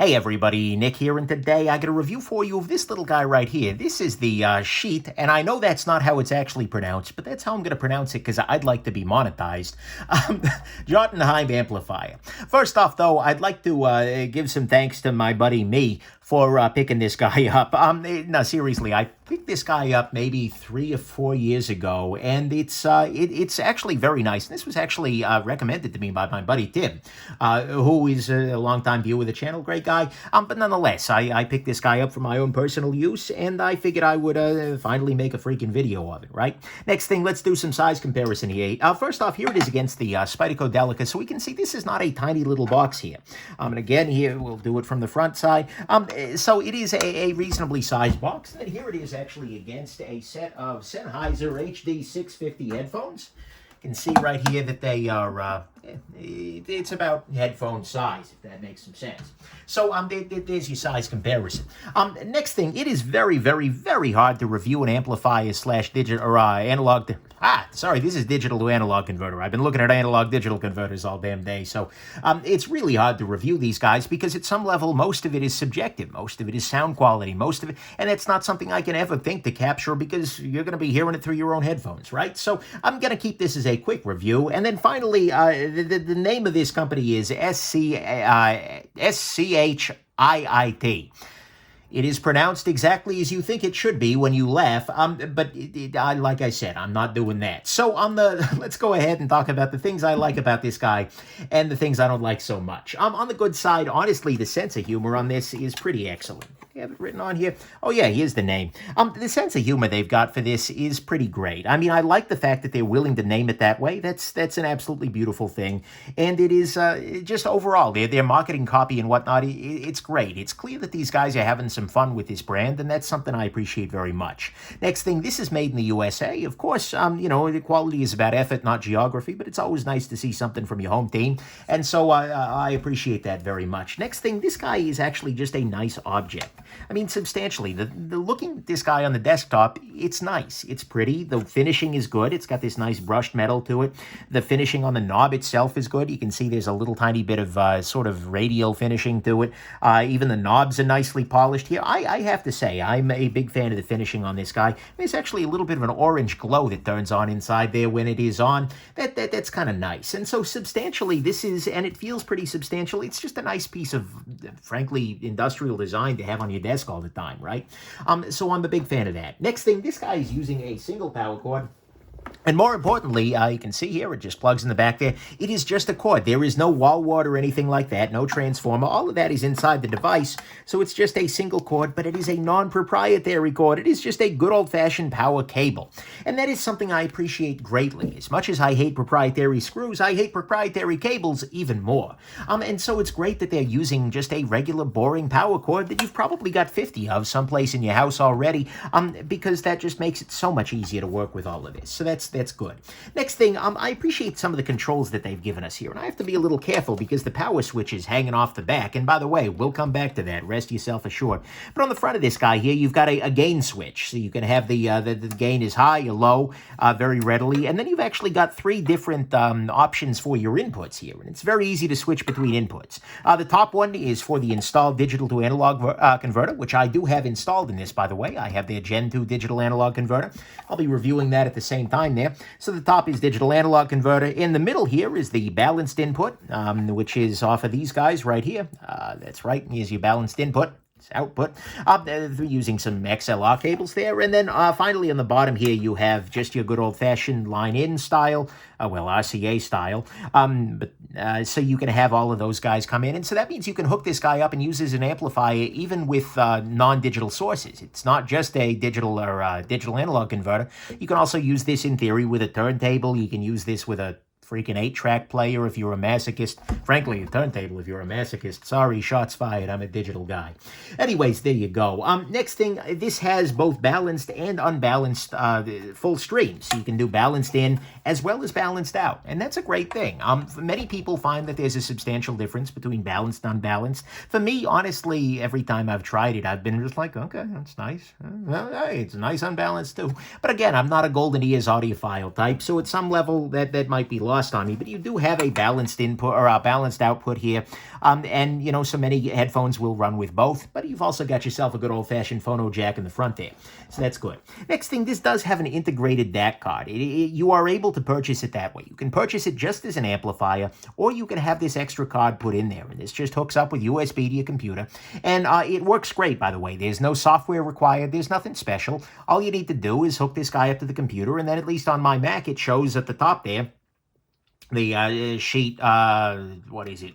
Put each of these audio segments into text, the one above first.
Hey everybody, Nick here, and today I got a review for you of this little guy right here. This is the Schiit, and I know that's not how it's actually pronounced, but that's how I'm going to pronounce it because I'd like to be monetized. Jotunheim Amplifier. First off, though, I'd like to give some thanks to my buddy me for picking this guy up. No, seriously, I picked this guy up maybe 3 or 4 years ago, and it's actually very nice. This was actually recommended to me by my buddy Tim, who is a longtime viewer of the channel, great guy. But nonetheless, I picked this guy up for my own personal use, and I figured I would finally make a freaking video of it, right? Next thing, let's do some size comparison here. First off, here it is against the Spyderco Delica, so we can see this is not a tiny little box here. And again, here, we'll do it from the front side. So it is a reasonably sized box. And here it is actually against a set of Sennheiser HD 650 headphones. You can see right here that they are, it's about headphone size, if that makes some sense. So there's your size comparison. Next thing, it is very, very, very hard to review an amplifier slash digital or analog. This is digital to analog converter. I've been looking at analog digital converters all damn day. So it's really hard to review these guys because at some level, most of it is subjective. Most of it is sound quality. Most of it, and it's not something I can ever think to capture because you're going to be hearing it through your own headphones, right? So I'm going to keep this as a quick review. And then finally, the name of this company is Schiit. It is pronounced exactly as you think it should be when you laugh, but like I said, I'm not doing that. So let's go ahead and talk about the things I like about this guy and the things I don't like so much. On the good side, honestly, the sense of humor on this is pretty excellent. You have it written on here? Oh yeah, here's the name. The sense of humor they've got for this is pretty great. I mean, I like the fact that they're willing to name it that way. That's an absolutely beautiful thing. And it is just overall, their marketing copy and whatnot, it's great. It's clear that these guys are having some fun with this brand, and that's something I appreciate very much. Next thing, this is made in the USA. Of course, the quality is about effort, not geography, but it's always nice to see something from your home team. And so I appreciate that very much. Next thing, this guy is actually just a nice object. I mean, substantially, the looking at this guy on the desktop, it's nice. It's pretty. The finishing is good. It's got this nice brushed metal to it. The finishing on the knob itself is good. You can see there's a little tiny bit of sort of radial finishing to it. Even the knobs are nicely polished here. I have to say, I'm a big fan of the finishing on this guy. There's actually a little bit of an orange glow that turns on inside there when it is on. That's kind of nice. And so substantially, this is, and it feels pretty substantial. It's just a nice piece of, frankly, industrial design to have on your desk all the time, right? So I'm a big fan of that. Next thing, this guy is using a single power cord. And more importantly, you can see here, it just plugs in the back there. It is just a cord. There is no wall wart or anything like that, no transformer. All of that is inside the device, so it's just a single cord, but it is a non-proprietary cord. It is just a good old-fashioned power cable. And that is something I appreciate greatly. As much as I hate proprietary screws, I hate proprietary cables even more. And so it's great that they're using just a regular, boring power cord that you've probably got 50 of someplace in your house already, because that just makes it so much easier to work with all of this. So that's good. Next thing, I appreciate some of the controls that they've given us here, and I have to be a little careful because the power switch is hanging off the back, and by the way, we'll come back to that, rest yourself assured. But on the front of this guy here, you've got a gain switch, so you can have the gain is high or low very readily, and then you've actually got 3 different options for your inputs here, and it's very easy to switch between inputs. The top one is for the installed digital to analog converter, which I do have installed in this, by the way. I have their Gen 2 digital analog converter. I'll be reviewing that at the same time there. So the top is digital analog converter. In the middle here is the balanced input, which is off of these guys right here. That's right. Here's your balanced input. Output. They're using some XLR cables there. And then finally on the bottom here, you have just your good old-fashioned line-in style, RCA style. So you can have all of those guys come in. And so that means you can hook this guy up and use as an amplifier even with non-digital sources. It's not just a digital or digital analog converter. You can also use this in theory with a turntable. You can use this with a freaking 8-track player if you're a masochist. Frankly, a turntable if you're a masochist. Sorry, shots fired. I'm a digital guy. Anyways, there you go. Next thing, this has both balanced and unbalanced full streams. So you can do balanced in as well as balanced out. And that's a great thing. Many people find that there's a substantial difference between balanced and unbalanced. For me, honestly, every time I've tried it, I've been just like, okay, that's nice. Well, hey, it's nice unbalanced too. But again, I'm not a golden ears audiophile type, so at some level that might be lost. lost on me, but you do have a balanced input or a balanced output here. And, you know, so many headphones will run with both, but you've also got yourself a good old-fashioned phono jack in the front there. So that's good. Next thing, this does have an integrated DAC card. You are able to purchase it that way. You can purchase it just as an amplifier, or you can have this extra card put in there. And this just hooks up with USB to your computer. And it works great, by the way. There's no software required. There's nothing special. All you need to do is hook this guy up to the computer, and then at least on my Mac, it shows at the top there the Schiit, what is it?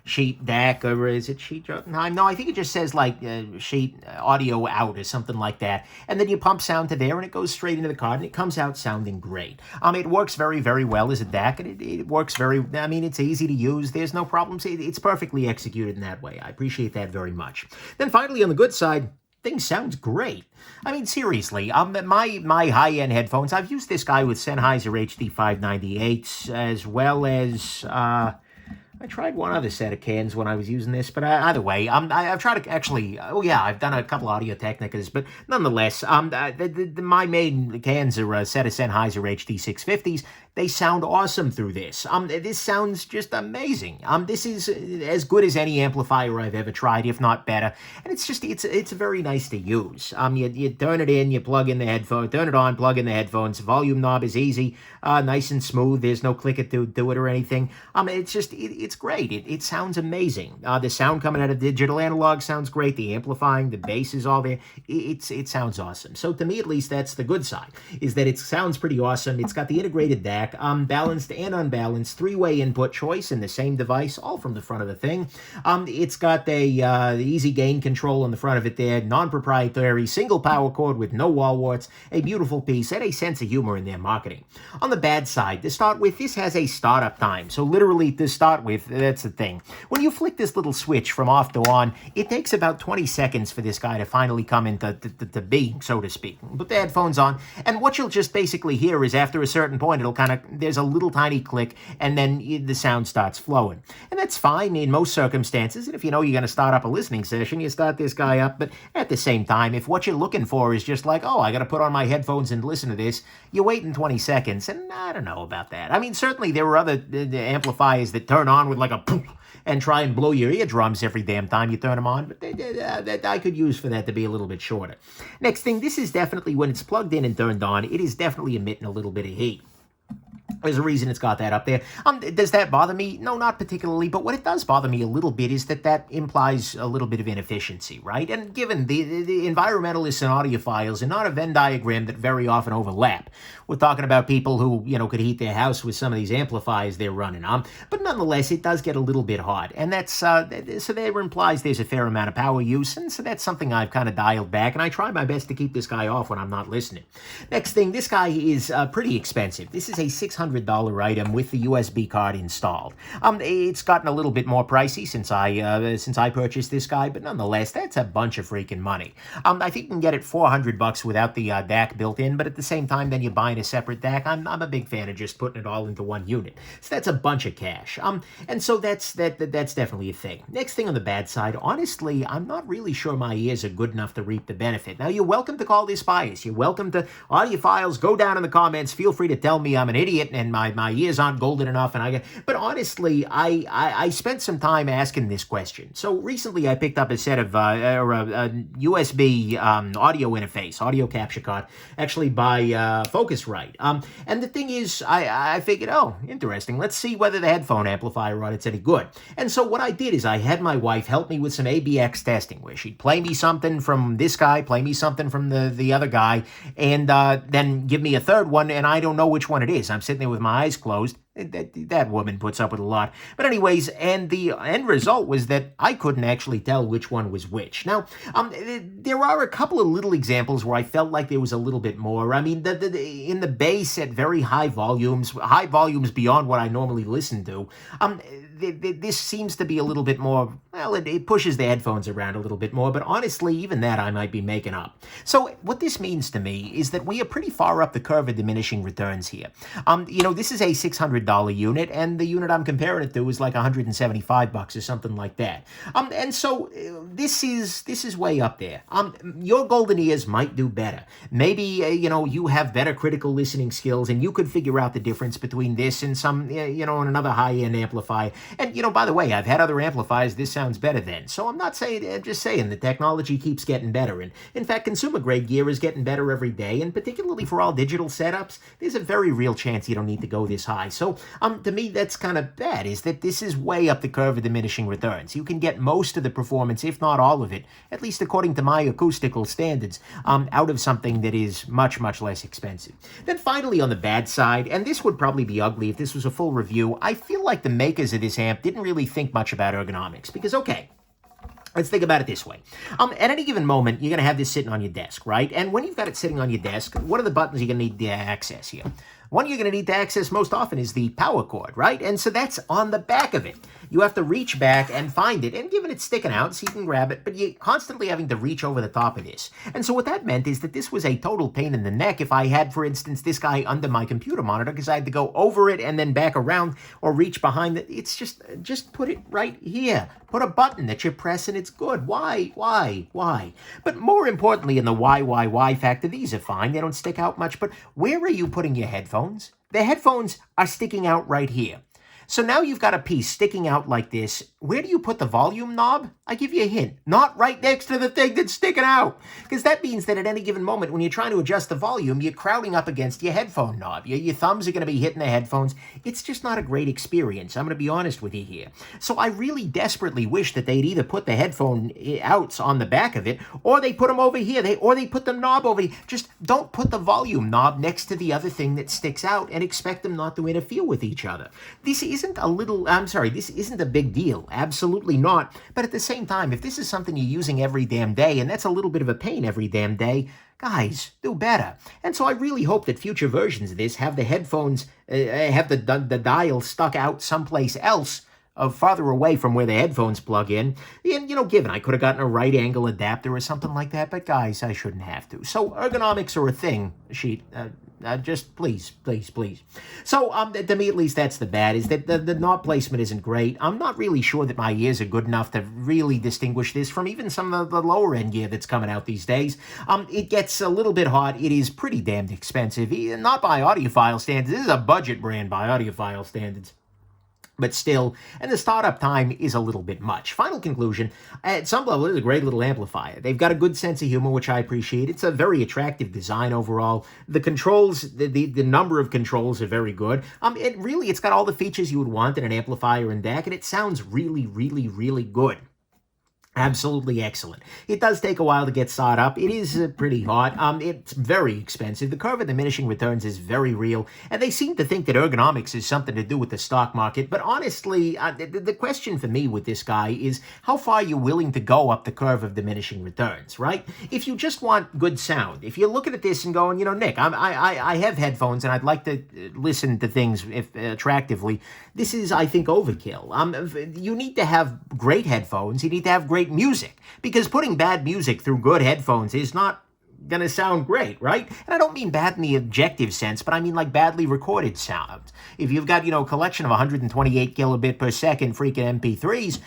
Schiit DAC, or is it Schiit Jotunheim? No, I think it just says like Schiit audio out or something like that. And then you pump sound to there and it goes straight into the card and it comes out sounding great. It works very, very well as a DAC, and it works very, I mean, it's easy to use. There's no problems. It's perfectly executed in that way. I appreciate that very much. Then finally, on the good side, thing sounds great. I mean, seriously, my high-end headphones, I've used this guy with Sennheiser HD 598s, as well as, I tried one other set of cans when I was using this, but either way, I've tried to actually, oh yeah, I've done a couple Audio-Technicas, but nonetheless, my main cans are a set of Sennheiser HD 650s. They sound awesome through this. This sounds just amazing. This is as good as any amplifier I've ever tried, if not better. And it's just, it's very nice to use. You turn it in, you plug in the headphone, turn it on, plug in the headphones. Volume knob is easy, nice and smooth. There's no clicker to do it or anything. It's just, it's great. It sounds amazing. The sound coming out of digital analog sounds great. The amplifying, the bass is all there. It sounds awesome. So to me, at least, that's the good side, is that it sounds pretty awesome. It's got the integrated DAC. Balanced and unbalanced, three-way input choice in the same device, all from the front of the thing. It's got the easy gain control on the front of it there, non-proprietary, single power cord with no wall warts, a beautiful piece, and a sense of humor in their marketing. On the bad side, to start with, this has a startup time. So literally, to start with, that's the thing. When you flick this little switch from off to on, it takes about 20 seconds for this guy to finally come into to being, so to speak. Put the headphones on, and what you'll just basically hear is after a certain point, it'll kind of, there's a little tiny click, and then the sound starts flowing. And that's fine in most circumstances. And if you know you're going to start up a listening session, you start this guy up. But at the same time, if what you're looking for is just like, oh, I got to put on my headphones and listen to this, you wait in 20 seconds, and I don't know about that. I mean, certainly there were other amplifiers that turn on with like a poof and try and blow your eardrums every damn time you turn them on, but that I could use for that to be a little bit shorter. Next thing, this is definitely, when it's plugged in and turned on, it is definitely emitting a little bit of heat. There's a reason it's got that up there. Does that bother me? No, not particularly, but what it does bother me a little bit is that implies a little bit of inefficiency, right? And given the environmentalists and audiophiles are not a Venn diagram that very often overlap. We're talking about people who, you know, could heat their house with some of these amplifiers they're running on, but nonetheless, it does get a little bit hot, and that's, so that implies there's a fair amount of power use, and so that's something I've kind of dialed back, and I try my best to keep this guy off when I'm not listening. Next thing, this guy is pretty expensive. This is a $600 item with the USB card installed. It's gotten a little bit more pricey since I purchased this guy, but nonetheless, that's a bunch of freaking money. I think you can get it $400 without the DAC built in, but at the same time, then you're buying a separate DAC. I'm a big fan of just putting it all into one unit. So that's a bunch of cash. And so that's definitely a thing. Next thing on the bad side, honestly, I'm not really sure my ears are good enough to reap the benefit. Now, you're welcome to call this bias. You're welcome to, audiophiles, go down in the comments. Feel free to tell me I'm an idiot and my ears aren't golden enough. But honestly, I spent some time asking this question. So recently, I picked up a set of a USB audio interface, audio capture card, actually by Focusrite. And the thing is, I figured, oh, interesting. Let's see whether the headphone amplifier on it's any good. And so what I did is I had my wife help me with some ABX testing, where she'd play me something from this guy, play me something from the other guy, and then give me a third one, and I don't know which one it is. I'm sitting there with my eyes closed. That woman puts up with a lot. But anyways, and the end result was that I couldn't actually tell which one was which. Now, there are a couple of little examples where I felt like there was a little bit more. I mean, in the bass at very high volumes beyond what I normally listen to, this seems to be a little bit more, well, it pushes the headphones around a little bit more, but honestly, even that I might be making up. So what this means to me is that we are pretty far up the curve of diminishing returns here. This is a $600 unit, and the unit I'm comparing it to is like $175 or something like that. And so this is way up there. Your golden ears might do better. Maybe, you have better critical listening skills, and you could figure out the difference between this and some, another high-end amplifier. And, by the way, I've had other amplifiers this sounds better than. So I'm just saying the technology keeps getting better. And in fact, consumer-grade gear is getting better every day, and particularly for all digital setups, there's a very real chance you don't need to go this high. So to me, that's kind of bad, is that this is way up the curve of diminishing returns. You can get most of the performance, if not all of it, at least according to my acoustical standards, out of something that is much, much less expensive. Then finally, on the bad side, and this would probably be ugly if this was a full review, I feel like the makers of this amp didn't really think much about ergonomics. Because, okay, let's think about it this way. At any given moment, you're going to have this sitting on your desk, right? And when you've got it sitting on your desk, what are the buttons you're going to need to access here? One you're going to need to access most often is the power cord, right? And so that's on the back of it. You have to reach back and find it, and given it's sticking out so you can grab it, but you're constantly having to reach over the top of this. And so what that meant is that this was a total pain in the neck if I had, for instance, this guy under my computer monitor, because I had to go over it and then back around or reach behind it. It's just put it right here. Put a button that you press and it's good. Why? But more importantly, in the why factor, these are fine. They don't stick out much, but where are you putting your headphones? The headphones are sticking out right here. So now you've got a piece sticking out like this. Where do you put the volume knob? I give you a hint. Not right next to the thing that's sticking out. Because that means that at any given moment, when you're trying to adjust the volume, you're crowding up against your headphone knob. Your thumbs are going to be hitting the headphones. It's just not a great experience. I'm going to be honest with you here. So I really desperately wish that they'd either put the headphone outs on the back of it, or they put them over here, or they put the knob over here. Just don't put the volume knob next to the other thing that sticks out and expect them not to interfere with each other. This isn't a big deal. Absolutely not. But at the same time, if this is something you're using every damn day, and that's a little bit of a pain every damn day, guys, do better. And so I really hope that future versions of this have the headphones, have the dial stuck out someplace else, farther away from where the headphones plug in. And, given I could have gotten a right angle adapter or something like that, but guys, I shouldn't have to. So ergonomics are a thing, Schiit. Just please. So to me, at least, that's the bad, is that the knob placement isn't great. I'm not really sure that my ears are good enough to really distinguish this from even some of the lower end gear that's coming out these days. It gets a little bit hot. It is pretty damned expensive, not by audiophile standards. This is a budget brand by audiophile standards. But still, and the startup time is a little bit much. Final conclusion, at some level, it is a great little amplifier. They've got a good sense of humor, which I appreciate. It's a very attractive design overall. The controls, the number of controls are very good. It's got all the features you would want in an amplifier and DAC, and it sounds really, really, really good. Absolutely excellent. It does take a while to get started up. It is pretty hot. It's very expensive. The curve of diminishing returns is very real, and they seem to think that ergonomics is something to do with the stock market. But honestly, the question for me with this guy is how far you're willing to go up the curve of diminishing returns, right? If you just want good sound, if you're looking at this and going, Nick, I have headphones and I'd like to listen to things attractively, this is, I think, overkill. You need to have great headphones. You need to have great music, because putting bad music through good headphones is not going to sound great, right? And I don't mean bad in the objective sense, but I mean like badly recorded sound. If you've got, a collection of 128 kilobit per second freaking MP3s,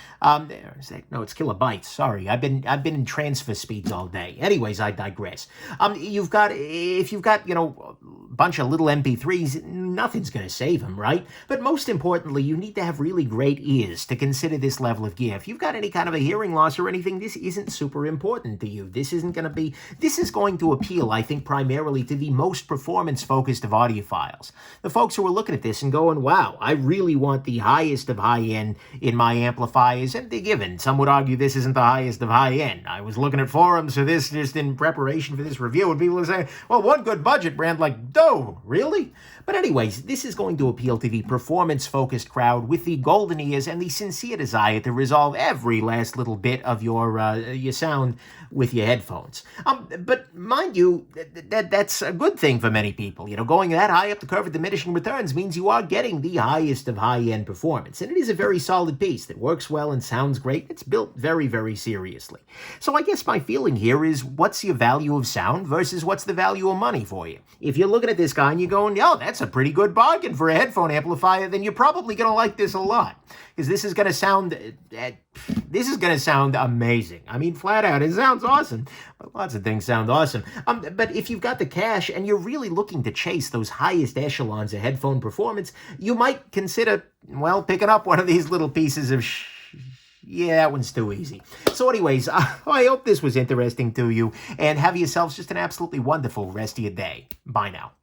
it's kilobytes. Sorry, I've been in transfer speeds all day. Anyways, I digress. If you've got, a bunch of little MP3s, nothing's going to save them, right? But most importantly, you need to have really great ears to consider this level of gear. If you've got any kind of a hearing loss or anything, this isn't super important to you. This is going to appeal, I think, primarily to the most performance-focused of audiophiles. The folks who are looking at this and going, wow, I really want the highest of high-end in my amplifiers, and they're given. Some would argue this isn't the highest of high-end. I was looking at forums for this just in preparation for this review, and people are saying, well, one good budget brand like Doe, really? But anyways, this is going to appeal to the performance-focused crowd with the golden ears and the sincere desire to resolve every last little bit of your sound with your headphones. But mind you, that's a good thing for many people. Going that high up the curve of diminishing returns means you are getting the highest of high-end performance. And it is a very solid piece that works well and sounds great. It's built very, very seriously. So I guess my feeling here is, what's your value of sound versus what's the value of money for you? If you're looking at this guy and you're going, oh, that's a pretty good bargain for a headphone amplifier, then you're probably going to like this a lot. Because this is going to sound amazing. I mean, flat out, it sounds awesome. But lots of things sound awesome. But if you've got the cash and you're really looking to chase those highest echelons of headphone performance, you might consider, well, picking up one of these little pieces of yeah, that one's too easy. So anyways, I hope this was interesting to you, and have yourselves just an absolutely wonderful rest of your day. Bye now.